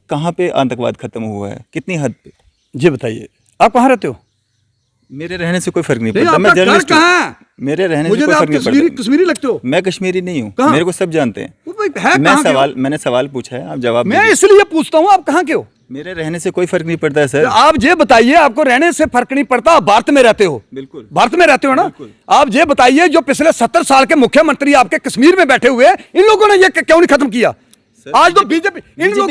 कहाँ पे आतंकवाद खत्म हुआ है, कितनी हद पे? जी बताइए, आप कहाँ रहते हो? मेरे रहने से कोई फर्क नहीं नहीं, पड़ता, मैं आपका घर जर्नलिस्ट हूँ। कहाँ है? मेरे रहने से मुझे कोई तो फर्क आप नहीं पड़ता। कश्मीरी लगते हो। मैं कश्मीरी नहीं हूँ, कहाँ? मेरे को सब जानते हैं। वो भाई है मैं कहाँ के हो? मैंने सवाल पूछा है, आप जवाब मैं दीजिए। इसलिए पूछता हूँ, आप कहाँ के हो? मेरे रहने से कोई फर्क नहीं पड़ता है तो सर। आप ये बताइए, आपको रहने से फर्क नहीं पड़ता, आप भारत में रहते हो। बिल्कुल। भारत में रहते हो ना? बिल्कुल। आप ये बताइए, जो पिछले 70 साल के मुख्यमंत्री आपके कश्मीर में बैठे हुए हैं, इन लोगों ने ये क्यों नहीं खत्म किया? आज तो बीजेपी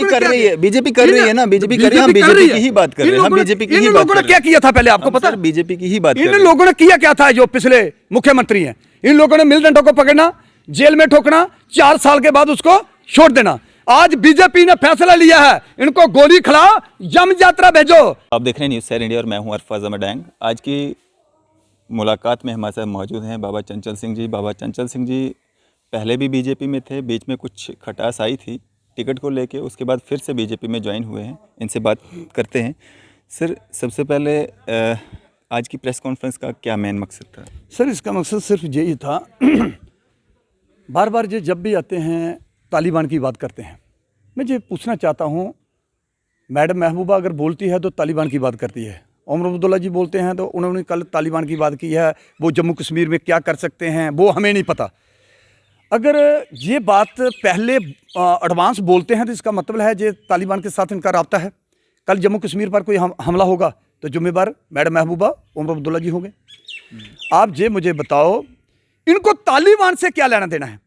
कर रही है, बीजेपी कर रही है ना, बीजेपी कर रही है, हम बीजेपी की ही बात कर रहे हैं, हम बीजेपी की ही बात कर रहे हैं। इन लोगों ने क्या किया था पहले, आपको पता? बीजेपी की ही बात कर इन रहे हैं। लोगों ने किया क्या था? जो पिछले मुख्यमंत्री हैं, इन लोगों ने मिल डंडों को पकड़ना, जेल में ठोकना, 4 साल के बाद उसको छोड़ देना। आज बीजेपी ने फैसला लिया है, इनको गोली खिलाओ, जम यात्रा भेजो। आप देख रहे हैं न्यूज़ 7 इंडिया और मैं हूं अरफाज अहमद डैंग। आज की मुलाकात में हमारे साथ मौजूद हैं बाबा चंचल सिंह जी। बाबा चंचल सिंह जी पहले भी बीजेपी में थे, बीच में कुछ खटास आई थी टिकट को लेके, उसके बाद फिर से बीजेपी में ज्वाइन हुए हैं। इनसे बात करते हैं। सर, सबसे पहले आज की प्रेस कॉन्फ्रेंस का क्या मेन मकसद था? सर, इसका मकसद सिर्फ यही था, बार बार ये जब भी आते हैं तालिबान की बात करते हैं। मैं ये पूछना चाहता हूँ, मैडम महबूबा अगर बोलती है तो तालिबान की बात करती है, उमर अब्दुल्ला जी बोलते हैं तो उन्होंने कल तालिबान की बात की है। वो जम्मू कश्मीर में क्या कर सकते हैं वो हमें नहीं पता। अगर ये बात पहले एडवांस बोलते हैं तो इसका मतलब है ये तालिबान के साथ इनका राब्ता है। कल जम्मू कश्मीर पर कोई हमला होगा तो जिम्मेदार मैडम महबूबा, उमर अब्दुल्ला जी होंगे। आप ये मुझे बताओ, इनको तालिबान से क्या लेना देना है?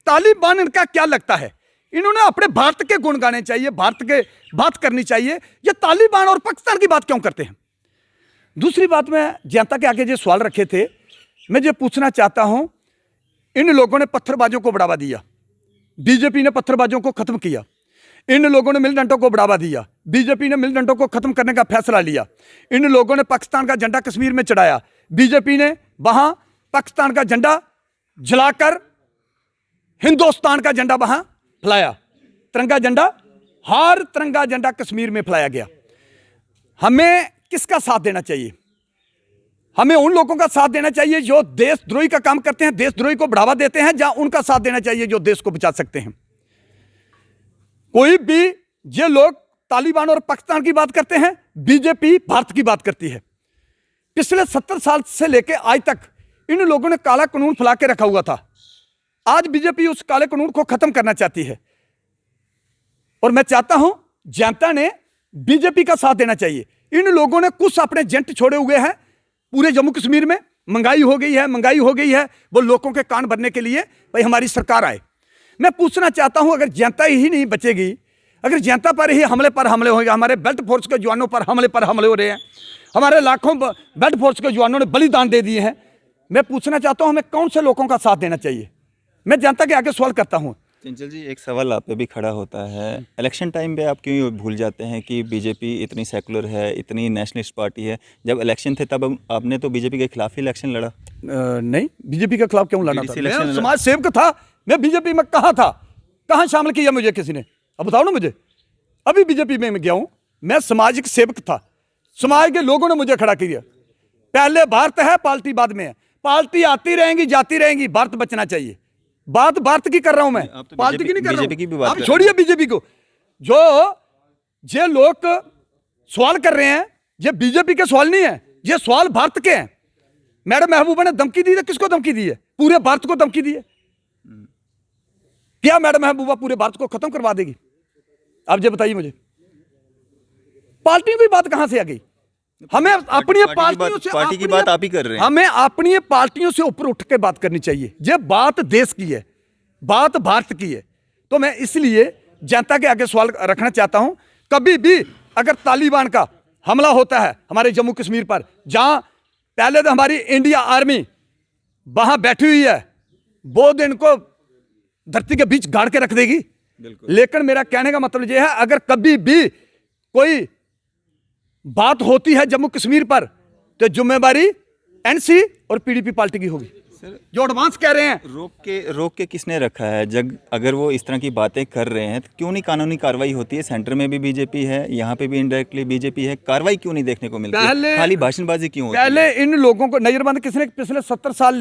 तालिबान इनका क्या लगता है? इन्होंने अपने भारत के गुण गाने चाहिए, भारत के बात करनी चाहिए। ये तालिबान और पाकिस्तान की बात क्यों करते हैं? दूसरी बात, मैं जनता के आगे जो सवाल रखे थे, मैं ये पूछना चाहता हूं, इन लोगों ने पत्थरबाजों को बढ़ावा दिया, बीजेपी ने पत्थरबाजों को खत्म किया। इन लोगों ने मिलिटेंटों को बढ़ावा दिया, बीजेपी ने मिलिटेंटों को खत्म करने का फैसला लिया। इन लोगों ने पाकिस्तान का झंडा कश्मीर में चढ़ाया, बीजेपी ने वहां पाकिस्तान का झंडा जलाकर हिंदुस्तान का झंडा वहां फैलाया। तिरंगा झंडा, हर तिरंगा झंडा कश्मीर में फैलाया गया। हमें किसका साथ देना चाहिए? हमें उन लोगों का साथ देना चाहिए जो देशद्रोही का काम करते हैं, देशद्रोही को बढ़ावा देते हैं, या उनका साथ देना चाहिए जो देश को बचा सकते हैं? कोई भी ये लोग तालिबान और पाकिस्तान की बात करते हैं, बीजेपी भारत की बात करती है। पिछले 70 साल से लेकर आज तक इन लोगों ने काला कानून फैला के रखा हुआ था। आज बीजेपी उस काले कानून को खत्म करना चाहती है, और मैं चाहता हूं जनता ने बीजेपी का साथ देना चाहिए। इन लोगों ने कुछ अपने एजेंट छोड़े हुए हैं पूरे जम्मू कश्मीर में। महंगाई हो गई है, वो लोगों के कान भरने के लिए भाई हमारी सरकार आए। मैं पूछना चाहता हूं, अगर जनता ही नहीं बचेगी, अगर जनता पर ही हमले होंगे, हमारे बेल्ट फोर्स के जवानों पर हमले हो रहे हैं, हमारे लाखों बेल्ट फोर्स के जवानों ने बलिदान दे दिए हैं, मैं पूछना चाहता हूं हमें कौन से लोगों का साथ देना चाहिए? मैं जनता के आगे सवाल करता हूं। चंचल जी, एक सवाल आप पे भी खड़ा होता है, इलेक्शन टाइम पे आप क्यों भूल जाते हैं कि बीजेपी इतनी सेकुलर है, इतनी नेशनलिस्ट पार्टी है? जब इलेक्शन थे तब आपने तो बीजेपी के खिलाफ ही इलेक्शन लड़ा। नहीं, बीजेपी के खिलाफ क्यों लड़ा था? इलेक्शन मैं समाज सेवक था, मैं बीजेपी में कहाँ था? कहाँ शामिल किया मुझे किसी ने? अब बताओ ना मुझे। अभी बीजेपी में गया हूँ, मैं सामाजिक सेवक था, समाज के लोगों ने मुझे खड़ा किया। पहले भारत है, पार्टी बाद में है। पार्टी आती रहेंगी, जाती रहेंगी, भारत बचना चाहिए। बात भारत की कर रहा हूं मैं, तो पार्टी की नहीं कर रहा हूं। आप हूं। छोड़िए बीजेपी को। जो ये लोग सवाल कर रहे हैं, ये बीजेपी के सवाल नहीं है, ये सवाल भारत के हैं। मैडम महबूबा ने धमकी दी है, किसको धमकी दी है? पूरे भारत को धमकी दी है। क्या मैडम महबूबा पूरे भारत को खत्म करवा देगी? आप ये बताइए मुझे। पार्टियों की बात कहां से आ गई? हमें अपनी पार्टियों से, पार्टी की बात आप ही कर रहे हैं। हमें अपनी पार्टियों से ऊपर उठ के बात करनी चाहिए। ये बात देश की है, बात भारत की है। तो मैं इसलिए जनता के आगे सवाल रखना चाहता हूं, कभी भी अगर तालिबान का हमला होता है हमारे जम्मू कश्मीर पर, जहां पहले तो हमारी इंडिया आर्मी वहां बैठी हुई है, वो दिन को धरती के बीच गाड़ के रख देगी। लेकिन मेरा कहने का मतलब यह है, अगर कभी भी कोई बात होती है जम्मू कश्मीर पर, तो जिम्मेवारी एनसी और पीडीपी पार्टी की होगी। जो एडवांस कह रहे हैं, रोक के किसने रखा है? जब अगर वो इस तरह की बातें कर रहे हैं तो क्यों नहीं कानूनी कार्रवाई होती है? सेंटर में भी बीजेपी है, यहाँ पे भी इनडायरेक्टली बीजेपी है, कार्रवाई क्यों नहीं देखने को मिलती है? खाली भाषणबाजी क्यों होती है? पहले इन लोगों को नजरबंद किसने? पिछले 70 साल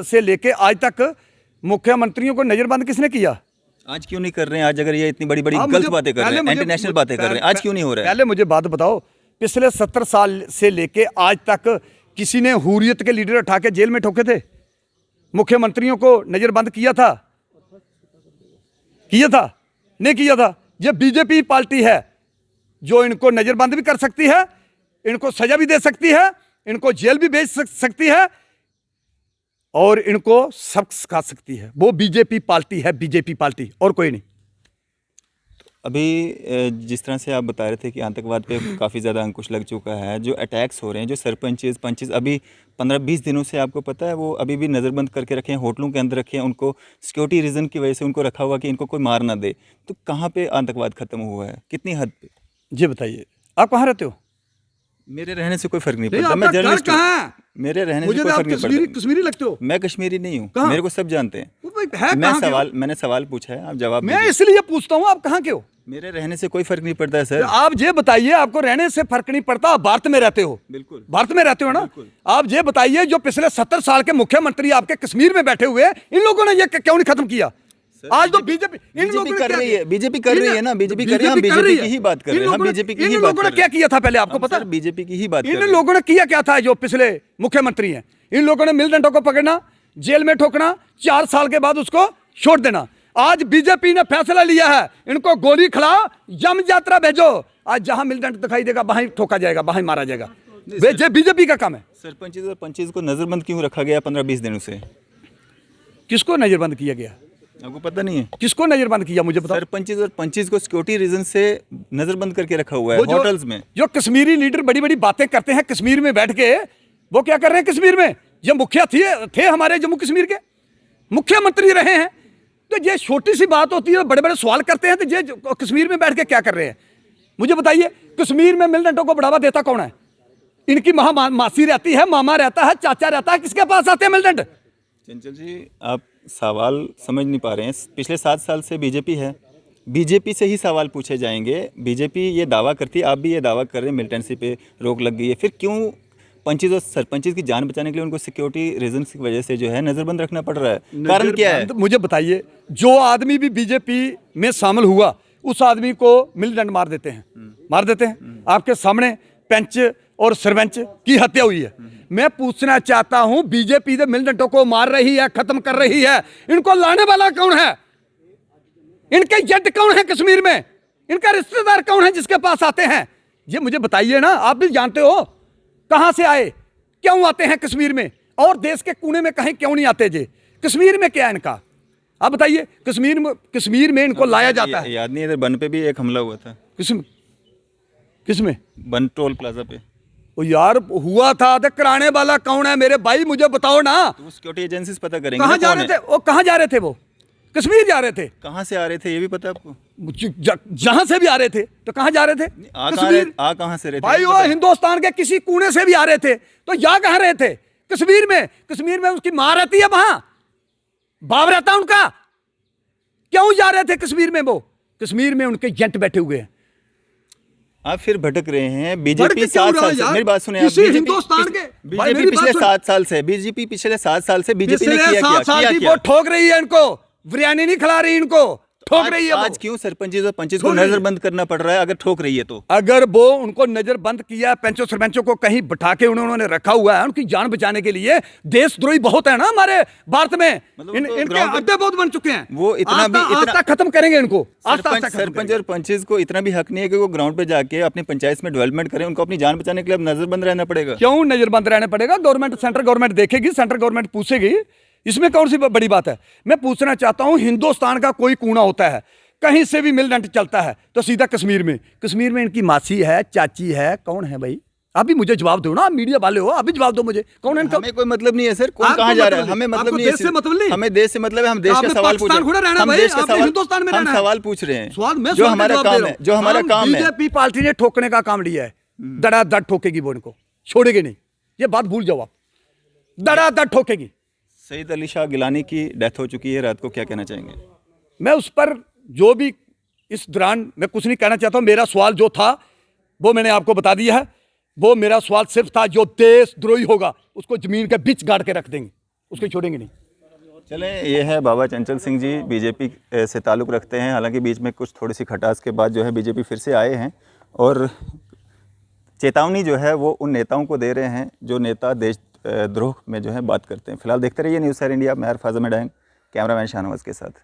से लेके आज तक मुख्यमंत्रियों को नजरबंद किसने किया? आज क्यों नहीं कर रहे हैं? आज अगर ये इतनी बड़ी बड़ी आप गलत मुझे- बातें कर रहे पहले हैं, मुझे- इंटरनेशनल बातें कर रहे हैं, आज क्यों नहीं हो रहा है? पहले मुझे बात बताओ, पिछले 70 साल से लेके आज तक किसी ने हुर्रियत के लीडर उठा के जेल में ठोके थे? मुख्यमंत्रियों को नजरबंद किया था? नहीं किया था। ये बीजेपी पार्टी है जो इनको नजरबंद भी कर सकती है, इनको सजा भी दे सकती है, इनको जेल भी भेज सकती है और इनको सबक सिखा सकती है। वो बीजेपी पार्टी है, बीजेपी पार्टी, और कोई नहीं। अभी जिस तरह से आप बता रहे थे कि आतंकवाद पे काफ़ी ज़्यादा अंकुश लग चुका है, जो अटैक्स हो रहे हैं, जो सरपंचेस पंचेस अभी 15-20 दिनों से आपको पता है वो अभी भी नज़रबंद करके रखे हैं, होटलों के अंदर रखे हैं, उनको सिक्योरिटी रीज़न की वजह से उनको रखा हुआ कि इनको कोई मार ना दे। तो कहाँ पे आतंकवाद ख़त्म हुआ है, कितनी हद पे? जी बताइए, आप कहाँ रहते हो? मेरे रहने से कोई फ़र्क नहीं नहीं, पड़ता, मैं आपका घर जर्नलिस्ट हूँ। कहाँ है? मेरे रहने से मुझे कोई तो आप फ़र्क नहीं कश्मीरी पड़ता। कश्मीरी लगते हो। मैं कश्मीरी नहीं हूँ, कहाँ? मेरे को सब जानते हैं। वो भाई है कहाँ के हो? मैंने सवाल पूछा है, आप जवाब मैं दीजिए। इसलिए पूछता हूँ, आप कहाँ के हो? मेरे रहने से कोई फ़र्क नहीं पड़ता है सर। आप ये बताइए, आपको रहने से फर्क नहीं पड़ता, आप भारत में रहते हो। बिल्कुल। भारत में रहते हो ना? बिल्कुल। आप ये बताइए, जो पिछले 70 साल के मुख्यमंत्री आपके कश्मीर में बैठे हुए हैं, इन लोगों ने ये क्यों नहीं खत्म किया? आज तो बीजेपी इन लोगों ने कर क्या रही किया? है, बीजेपी कर रही है ना, बीजेपी कर रही है, हम कर बीजेपी रही की है। ही बात कर रहे हैं, हम बीजेपी की ही इन बात लोगों कर ने क्या रहे हैं। किया था पहले, आपको पता? सर बीजेपी की ही बात कर इन रहे हैं। लोगों ने किया क्या था? जो पिछले मुख्यमंत्री हैं, इन लोगों ने मिलिटेंटों को पकड़ना, जेल में ठोकना, 4 साल के बाद उसको छोड़ देना। आज बीजेपी ने फैसला लिया है, इनको गोली खिलाओ, यम यात्रा भेजो। आज जहां मिलिटेंट दिखाई देगा वहां ही ठोका जाएगा, वहां ही मारा जाएगा। ये बीजेपी का काम है। सरपंचेस और पंचेस को नजरबंद क्यों रखा गया 15-20 दिनों से? किसको नजरबंद किया गया? आपको पता नहीं है? किसको नजरबंद किया, मुझे बताओ। सरपंचेस और पंचेस को सिक्योरिटी रीजन से नजरबंद करके रखा हुआ है वो होटल्स में। जो कश्मीरी लीडर बड़ी बड़ी बातें करते हैं कश्मीर में बैठ के, वो क्या कर रहे हैं कश्मीर में? ये मुखिया थे हमारे जम्मू कश्मीर के, मुख्यमंत्री रहे हैं। तो ये छोटी सी बात होती है, बड़े बड़े सवाल करते हैं। तो ये कश्मीर में बैठ के क्या कर रहे हैं, मुझे बताइए। कश्मीर में मिलिटेंटों को बढ़ावा देता कौन है? इनकी मासी रहती है, मामा रहता है, चाचा रहता है, किसके पास आते हैं मिलिटेंट? चंचल जी, आप सवाल समझ नहीं पा रहे हैं। पिछले 7 साल से बीजेपी है, बीजेपी से ही सवाल पूछे जाएंगे। बीजेपी ये दावा करती है, आप भी ये दावा कर रहे हैं मिलिटेंसी पे रोक लग गई है, फिर क्यों पंचेस और सरपंचेस की जान बचाने के लिए उनको सिक्योरिटी रीजन की वजह से जो है नजरबंद रखना पड़ रहा है? कारण क्या है? मुझे बताइए। जो आदमी भी बीजेपी में शामिल हुआ, उस आदमी को मिलिटेंट मार देते हैं, आपके सामने पंच और सरपंच की हत्या हुई है। मैं पूछना चाहता हूं, बीजेपी तो मिलिटेंटों को मार रही है, खत्म कर रही है, इनको लाने वाला कौन है? इनके जट कौन है कश्मीर में? इनका रिश्तेदार कौन है जिसके पास आते हैं? ये मुझे बताइए ना, आप भी जानते हो कहां से आए, क्यों आते हैं कश्मीर में, और देश के कोने में कहीं क्यों नहीं आते? जे कश्मीर में क्या है इनका, आप बताइए। कश्मीर में इनको लाया जाता है। याद नहीं, इधर बन पे भी एक हमला हुआ था। किसमें? बन टोल प्लाजा पे। ओ यार, हुआ था तो कराने वाला कौन है मेरे भाई, मुझे बताओ ना। तो सिक्योरिटी एजेंसीज पता करेंगे कहां ना जा कौन रहे है। थे वो? कहां जा रहे थे वो? कश्मीर जा रहे थे। कहाँ से आ रहे थे ये भी पता है आपको? जहां से भी आ रहे थे, तो कहां जा रहे थे? कश्मीर। कहाँ से रहे थे भाई वो हिंदुस्तान के किसी कोने से भी आ रहे थे, तो जा कहां रहे थे? कश्मीर में। कश्मीर में उसकी मां रहती है, वहां बाप रहता है उनका। क्यों जा रहे थे कश्मीर में? वो कश्मीर में उनके एजेंट बैठे हुए हैं। आप फिर भटक रहे हैं। भटक बीजेपी क्यों 7 रहा साल है से, यार? मेरी बात सुने आप। किसी हिंदुस्तान के भाई, बीजेपी मेरी पिछले बात सुन। 7 साल से, बीजेपी पिछले 7 साल से बीजेपी ने पिछले किया 7 साल की क्या? वो ठोक रही है इनको, बिरयानी नहीं खिला रही इनको, ठोक रही है वो। आज क्यों सरपंचेस और पंचेस को ठोक रही है। नजरबंद करना पड़ रहा है अगर ठोक रही है तो? अगर वो उनको नजरबंद किया, पंचों सरपंचों को कहीं बिठा के उन्होंने रखा हुआ है उनकी जान बचाने के लिए। देशद्रोही बहुत है ना हमारे भारत में, मतलब इनके अड्डे बहुत बन चुके हैं। वो इतना भी आस्था खत्म करेंगे इनको। सरपंच और पंचेस को इतना भी हक नहीं है कि वो ग्राउंड पे जाके अपनी पंचायत में डेवलपमेंट करें। उनको अपनी जान बचाने के लिए अब नजरबंद रहना पड़ेगा। क्यों नजरबंद रहना पड़ेगा? गवर्नमेंट, सेंट्रल गवर्नमेंट देखेगी, सेंट्रल गवर्नमेंट पूछेगी, इसमें कौन सी बड़ी बात है? मैं पूछना चाहता हूं, हिंदुस्तान का कोई कोना होता है, कहीं से भी मिलिटेंट चलता है तो सीधा कश्मीर में इनकी मासी है, चाची है, कौन है भाई? आप भी मुझे जवाब दो ना, आप मीडिया वाले हो, आप भी जवाब दो मुझे, कौन है इनका? हमें कोई मतलब नहीं है सर, कौन कहाँ जा रहा है, हमें मतलब नहीं है। देश से मतलब नहीं, हमें देश से मतलब है, हम देश का सवाल पूछ रहे हैं। हम देश का सवाल, हिंदुस्तान में हम सवाल पूछ रहे हैं जो जो हमारा काम है, जो हमारा काम है। बीजेपी पार्टी ने ठोकने का काम लिया है, धड़ाधड़ ठोकेगी वो, इनको छोड़ेगी नहीं, ये बात भूल जाओ आप, धड़ाधड़ ठोकेगी। सईद अली शाह गिलानी की डेथ हो चुकी है रात को, क्या कहना चाहेंगे? मैं उस पर जो भी इस दौरान मैं कुछ नहीं कहना चाहता हूं। मेरा सवाल जो था वो मैंने आपको बता दिया है। वो मेरा सवाल सिर्फ था, जो देशद्रोही होगा उसको जमीन के बीच गाड़ के रख देंगे, उसको छोड़ेंगे नहीं। चले, ये है बाबा चंचल सिंह जी, बीजेपी से ताल्लुक़ रखते हैं। हालांकि बीच में कुछ थोड़ी सी खटास के बाद जो है बीजेपी फिर से आए हैं और चेतावनी जो है वो उन नेताओं को दे रहे हैं जो नेता देशद्रोह में जो है बात करते हैं। फिलहाल देखते रहिए न्यूज़ सर इंडिया। मैं अरफाज अहमद डैंग, कैमरामैन शाहनवाज के साथ।